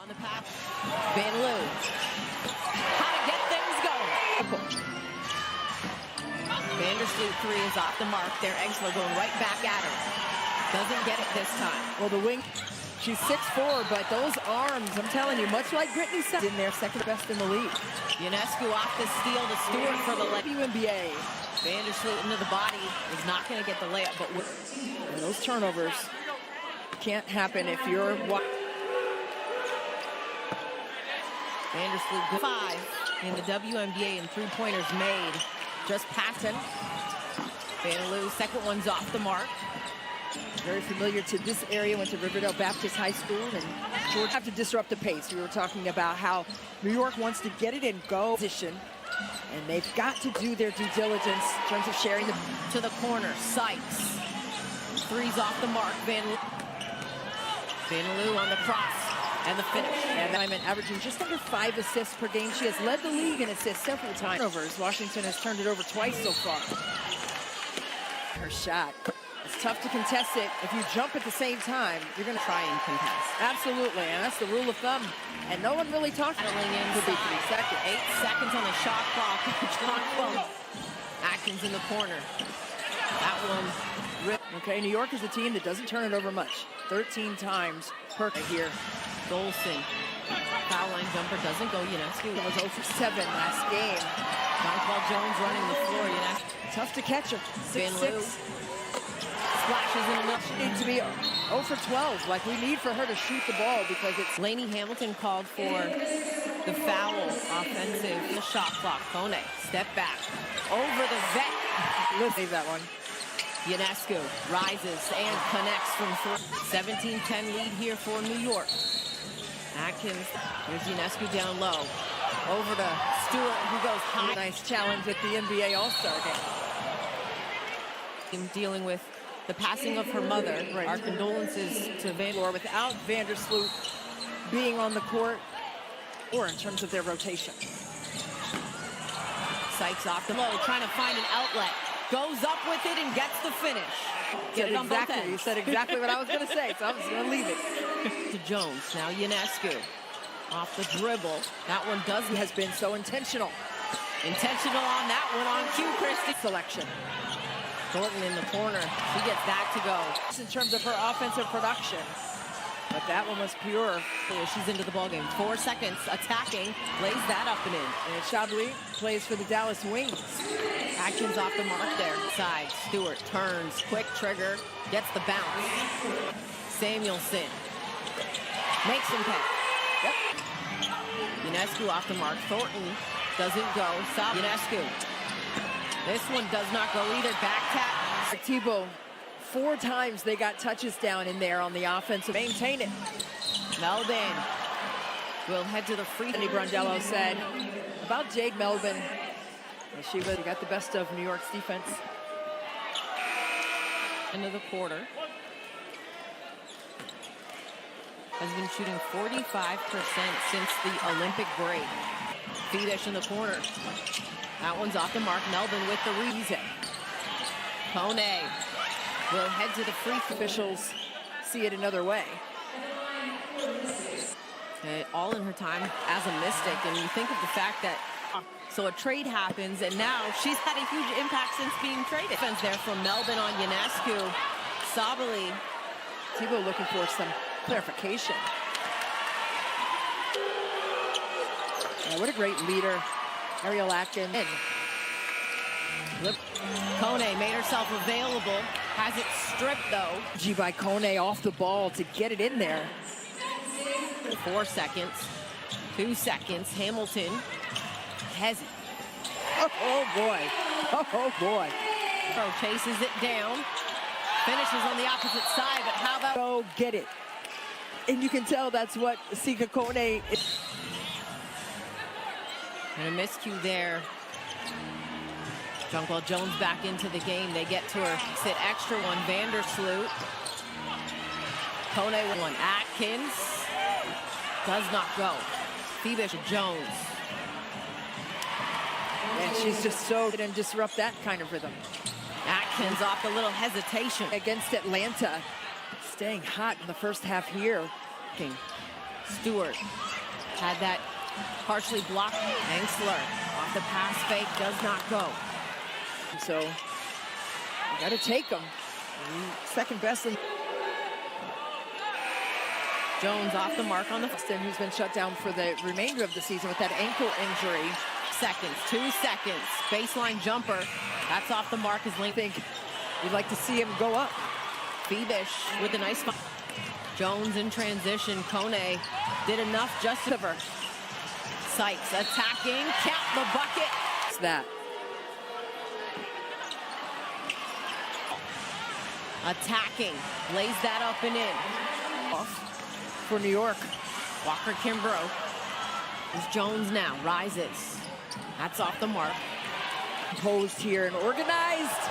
on the pass. Van Loo. How to get things going. Vandersloot three is off the mark. There, Engsler going right back at her. Doesn't get it this time. Well, the wing, she's 6'4", but those arms, I'm telling you, much like Brittany said, in there, second best in the league. Ionescu off the steal to Stewart for the WNBA. Vandersloot into the body is not going to get the layup, but and those turnovers can't happen if you're Vandersloot 5 in the WNBA and three-pointers made. Just past him. Van Loo, second one's off the mark. Very familiar to this area, went to Riverdale Baptist High School, and Georgia have to disrupt the pace. We were talking about how New York wants to get it and go position, and they've got to do their due diligence in terms of sharing the to the corner. Sykes, three's off the mark. Van Loo on the cross and the finish. And Diamond averaging just under 5 assists per game. She has led the league in assists several times. Washington has turned it over twice so far. Her shot. It's tough to contest it. If you jump at the same time, you're going to Try and contest. Absolutely, and that's the rule of thumb. And no one really talks about it. Could be 3 seconds. 8 seconds on the shot clock. Atkins in the corner. That one. Okay, New York is a team that doesn't turn it over much. 13 times per here. Dolson. Foul line jumper doesn't go. Ionescu was 0 for 7 last game. Jonquel Jones running the floor. Ionescu. Tough to catch her. 6'6". Splashes in the middle. She needs to be 0 for 12. Like, we need for her to shoot the ball because it's... Lainey Hamilton called for the foul offensive. The shot clock. Kone, step back. Over the vet. Let's save that one. Ionescu rises and connects from 17-10 lead here for New York. Atkins, here's Ionescu down low. Over to Stewart, who goes high. Nice challenge at the NBA All-Star game. Dealing with the passing of her mother. Right. Our condolences to Vandersloot. Without Vandersloot being on the court, or in terms of their rotation. Sykes off the low, trying to find an outlet. Goes up with it and gets the finish. Get it on both ends. You said exactly what I was going to say, so I'm just going to leave it. To Jones, now Ionescu. Off the dribble. That one doesn't. Has been so intentional. Intentional on that one on cue, Christie. Selection. Thornton in the corner. She gets that to go. In terms of her offensive production. But that one was pure. She's into the ballgame. 4 seconds attacking. Lays that up and in. And Chabri plays for the Dallas Wings. Atkins off the mark there. Side. Stewart turns. Quick trigger. Gets the bounce. Samuelson. Makes him pay. Yep. Ionescu off the mark. Thornton doesn't go. Stop. Ionescu. This one does not go either. Back tap. Tebow. 4 times they got touches down in there on the offense. Maintain it. Melvin will head to the free. Andy Brondello said about Jade Melvin. She got the best of New York's defense. Into the quarter. Has been shooting 45% since the Olympic break. Fidish in the corner. That one's off the mark. Melvin with the reason. Kone will head to the free. Officials see it another way. All in her time as a Mystic, and you think of the fact that so a trade happens, and now she's had a huge impact since being traded. Defense there from Melvin on Ionescu. Sabali. Tebow looking for some clarification. Yeah, what a great leader, Ariel Atkins. Kone made herself available. Has it stripped, though. G by Kone off the ball to get it in there. 4 seconds. 2 seconds. Hamilton. Hezzy. Oh, boy. Oh, boy. Pro chases it down. Finishes on the opposite side, but how about... Go get it. And you can tell that's what Sika Kone is. And a miscue there. Jonquel Jones back into the game. They get to her. Sit extra one. Vandersloot. Kone with one. Atkins. Does not go. Phoebus Jones. And she's just so good and disrupt that kind of rhythm. Atkins off the little hesitation. Against Atlanta. Staying hot in the first half here. Stewart had that partially blocked. Angsler off the pass fake, does not go. So you got to take him. Second best in. Jones off the mark on the Boston, who's been shut down for the remainder of the season with that ankle injury. 2 seconds. Baseline jumper. That's off the mark as Lynx. I think we'd like to see him go up. Bebish with a nice. Jones in transition. Kone did enough just to cover. Sykes attacking. Count the bucket. It's that. Attacking. Lays that up and in. Off for New York. Walker Kimbrough. It's Jones now. Rises. That's off the mark. Composed here and organized.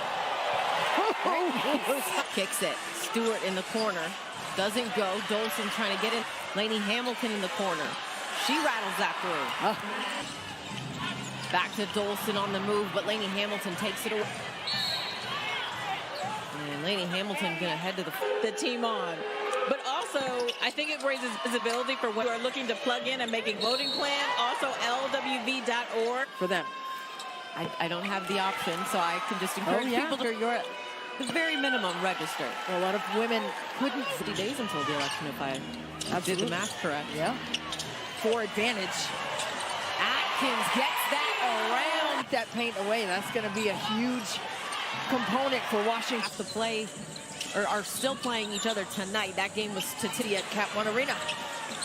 Kicks it. Stewart in the corner. Doesn't go. Dolson trying to get in. Lainey Hamilton in the corner. She rattles that through. Back to Dolson on the move, but Lainey Hamilton takes it away. And Lainey Hamilton gonna head to the team on. But also, I think it raises visibility for when you are looking to plug in and make a voting plan. Also, lwv.org. For them. I don't have the option, so I can just encourage people to. You're at the very minimum register. Well, a lot of women couldn't. 50 days until the election, if I did the math correct. Yeah. For advantage. Atkins gets that around. Take that paint away. That's going to be a huge component for Washington. To play, or are still playing each other tonight. That game was to Titty at Cap One Arena.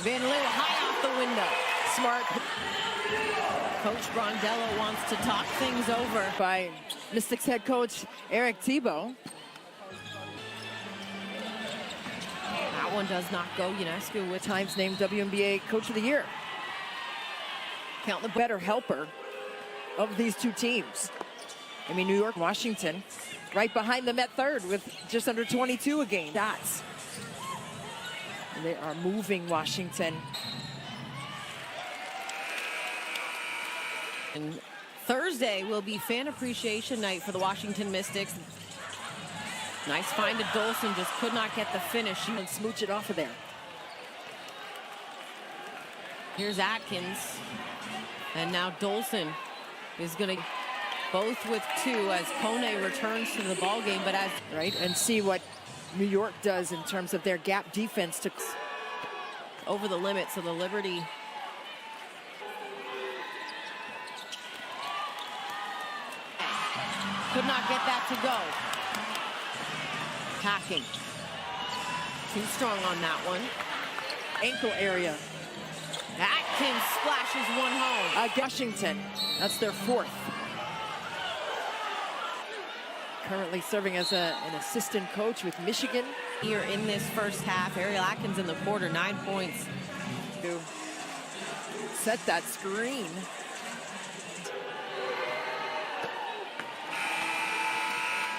Van Leeuwen high off the window. Smart. Coach Brondello wants to talk things over. By Mystics head coach Eric Thibault. That one does not go. UNESCO with Times named WNBA Coach of the Year. count the Better helper of these two teams. I mean, New York, Washington, right behind them at third with just under 22 a game. Dots. And they are moving Washington. And Thursday will be fan appreciation night for the Washington Mystics. Nice find to Dolson, just could not get the finish. And smooch it off of there. Here's Atkins. And now Dolson is going to both with 2 as Kone returns to the ball game, but as right, and see what New York does in terms of their gap defense to over the limit. So the Liberty could not get that to go. Hacking. Too strong on that one. ankle area. Atkins splashes one home. Washington, that's their 4th. Currently serving as an assistant coach with Michigan. Here in this first half, Ariel Atkins in the quarter, 9 points. To set that screen.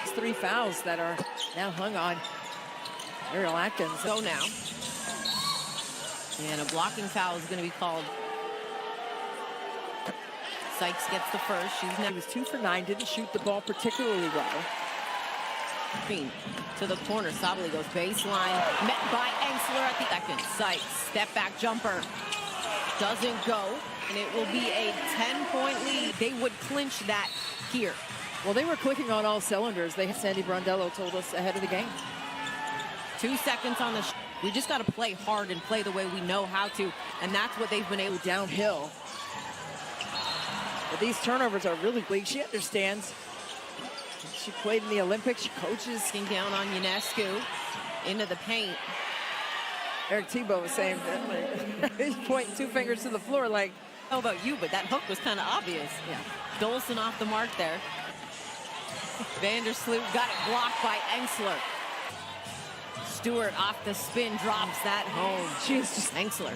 It's 3 fouls that are now hung on Ariel Atkins. Go now. And a blocking foul is going to be called. Sykes gets the first. He was 2 for 9, didn't shoot the ball particularly well. To the corner, Sabally goes baseline, met by Angsler at the second. Sykes, step back jumper, doesn't go, and it will be a 10-point lead. They would clinch that here. Well, they were clicking on all cylinders. Sandy Brondello told us ahead of the game. 2 seconds on the we just got to play hard and play the way we know how to, and that's what they've been able to downhill. But these turnovers are really big. She understands. She played in the Olympics. She coaches. Looking down on UNESCO into the paint. Eric Thibault was saying, he's pointing 2 fingers to the floor like, how about you? But that hook was kind of obvious. Yeah. Dolson off the mark there. Vandersloot got it blocked by Angsler. Stewart off the spin, drops that home. She's just Angsler.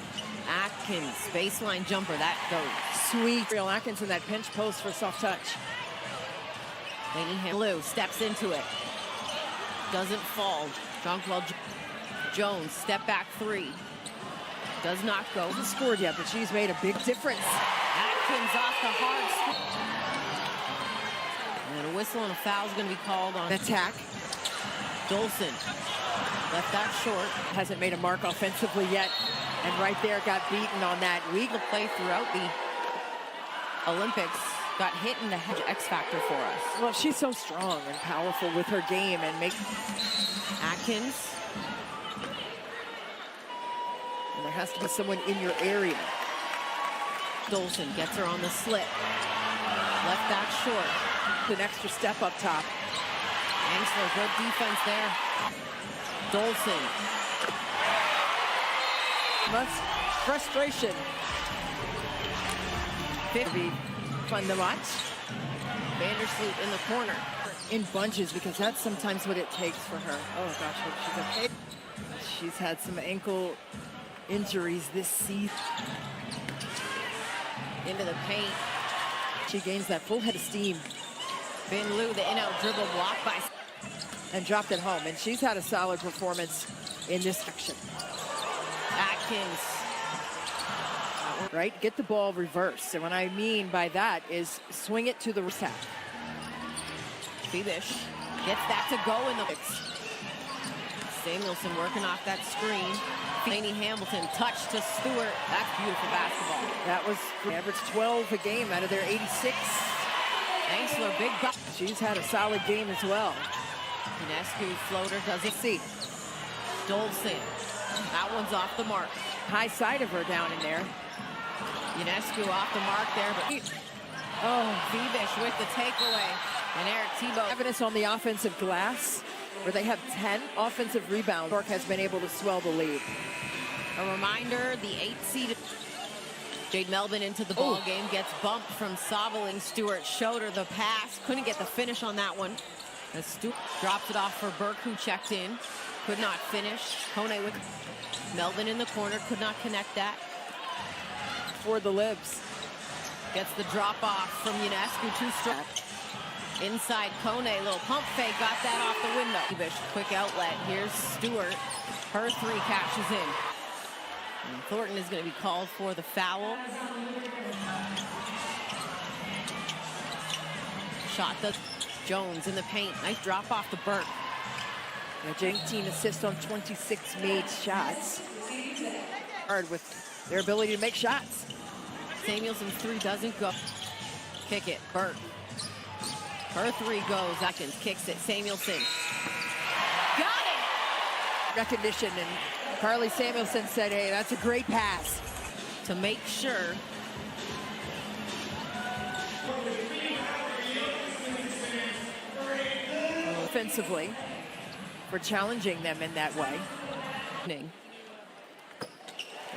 Atkins, baseline jumper, that goes. Sweet. Ariel Atkins in that pinch post for soft touch. Blue steps into it. Doesn't fall. Jonquil Jones, step back 3. Does not go. Hasn't scored yet, but she's made a big difference. Atkins off the hard. And a whistle and a foul is going to be called on attack. Dolson left that short. Hasn't made a mark offensively yet. And right there got beaten on that weak. The play throughout the Olympics got hit in the head. X factor for us. Well, she's so strong and powerful with her game and make. Atkins. And there has to be someone in your area. Dolson gets her on the slip. Left back short. An extra step up top. Angsler, good defense there. Dolson. That's frustration. 50. Fun to watch. Vandersloot in the corner. In bunches, because that's sometimes what it takes for her. Oh gosh, hope she's okay. She's had some ankle injuries this season. Into the paint. She gains that full head of steam. Bin Lu, the in-out dribble blocked by. And dropped it home. And she's had a solid performance in this section. Atkins. Right? Get the ball reversed. And what I mean by that is swing it to the reset. Bebish gets that to go in the mix. Samuelson working off that screen. Laney Hamilton touch to Stewart. That's beautiful basketball. That was average 12 a game out of their 86. Angsler, big buck. She's had a solid game as well. Ionescu floater doesn't see. Dolson. That one's off the mark. High side of her down in there. Ionescu off the mark there, but Bebish with the takeaway. And Eric Thibault. Evidence on the offensive glass, where they have 10 offensive rebounds. York has been able to swell the lead. A reminder, the 8th seed Jade Melvin into the ball game, gets bumped from Soveling. Stewart showed her the pass, couldn't get the finish on that one. As Stewart drops it off for Burke, who checked in, could not finish. Kone with Melvin in the corner, could not connect that. For the Libs. Gets the drop off from Ionescu, too strong. Inside Kone, little pump fake, got that off the window. Bebish, quick outlet. Here's Stewart. Her three catches in. And Thornton is going to be called for the foul. Shot the Jones in the paint. Nice drop off to Burke. Yeah, 18 assists on 26 made shots. Hard with their ability to make shots. Samuelson's three doesn't go. Kick it, Burke. Her three goes. Atkins kicks it. Samuelson. Got it! Recognition, and Carly Samuelson said, hey, that's a great pass. To make sure. Offensively, for challenging them in that way.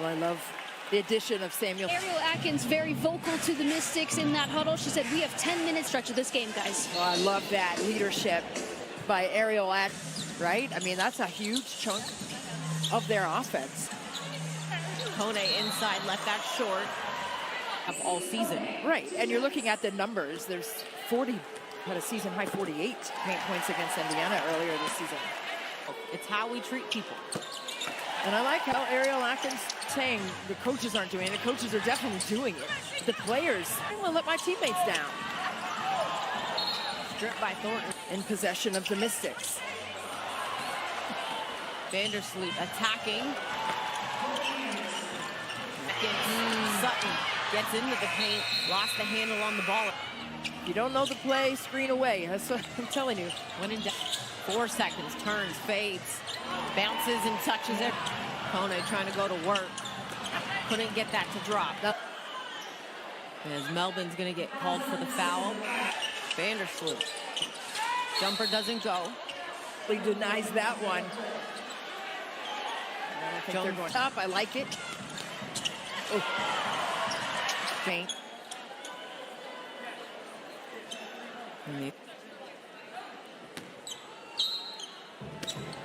Well, I love the addition of Samuel. Ariel Atkins very vocal to the Mystics in that huddle. She said, we have 10-minute stretch of this game, guys. Well, I love that leadership by Ariel Atkins, right? I mean, that's a huge chunk of their offense. Kone inside, left that short of all season. Right, and you're looking at the numbers. There's 40, had a season high 48 paint points against Indiana earlier this season. It's how we treat people. And I like how Ariel Atkins saying the coaches aren't doing it. The coaches are definitely doing it. The players, I will let my teammates down. Stripped by Thornton. In possession of the Mystics. Vandersloot attacking. Sutton gets into the paint, lost the handle on the ball. If you don't know the play, screen away. That's what I'm telling you. When in 4 seconds, turns, fades, bounces and touches it. Kone trying to go to work. Couldn't get that to drop. As Melvin's going to get called for the foul. Vandersloot. Jumper doesn't go. He denies that one. I think Jones. they're going up. I like it. Oh. Faint.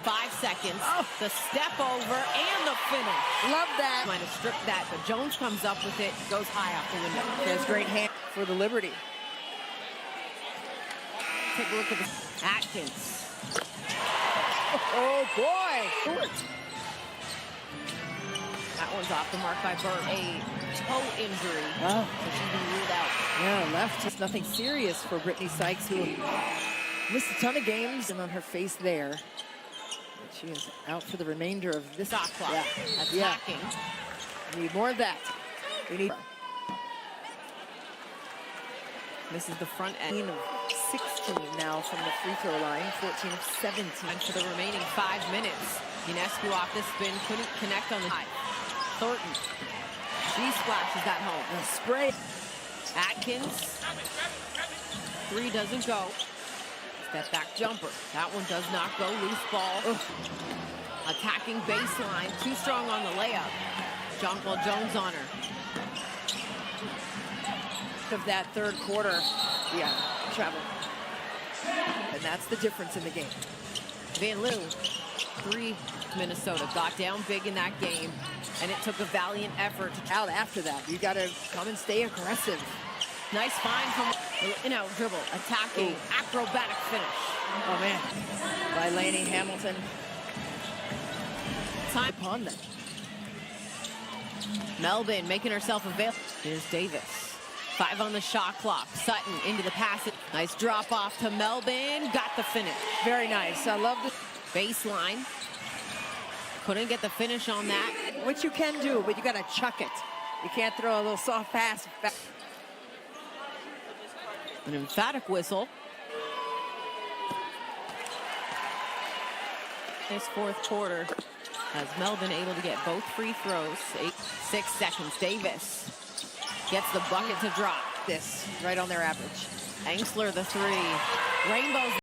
5 seconds. The step over and the finish. Love that. Trying to strip that, but Jones comes up with it, goes high off the window. She has great hand for the Liberty. Take a look at the Atkins. Oh boy. That one's off the mark by Burke. A toe injury. Oh. So she's been ruled out. Yeah, left. It's nothing serious for Brittany Sykes, who missed a ton of games, and on her face there. She is out for the remainder of this Shot clock. Yeah. Attacking. We need more of that. We need. This is the front end of 16 now from the free throw line, 14 of 17. And for the remaining 5 minutes, Ionescu off the spin, couldn't connect on the high. Thornton, she splashes that home. A spray. Atkins, 3 doesn't go. Step back jumper, that one does not go. Loose ball. Ugh. Attacking baseline, too strong on the layup. Jonquil Jones on her. Of that third quarter, yeah, travel. And that's the difference in the game. Van Leeuw, 3, Minnesota, got down big in that game, and it took a valiant effort to Out after that, you got to come and stay aggressive. nice find from in-out dribble, attacking, acrobatic finish. Oh man, by Lainey Hamilton. Time Upon them. Melvin making herself available. Here's Davis. 5 on the shot clock. Sutton into the pass. Nice drop off to Melvin. Got the finish. Very nice. I love the Baseline. Couldn't get the finish on that. what you can do, but you got to chuck it. You can't throw a little soft pass. An emphatic whistle. This fourth quarter has Melvin able to get both free throws. 6 seconds. Davis gets the bucket to drop. This right on their average. Angsler the 3. Rainbows.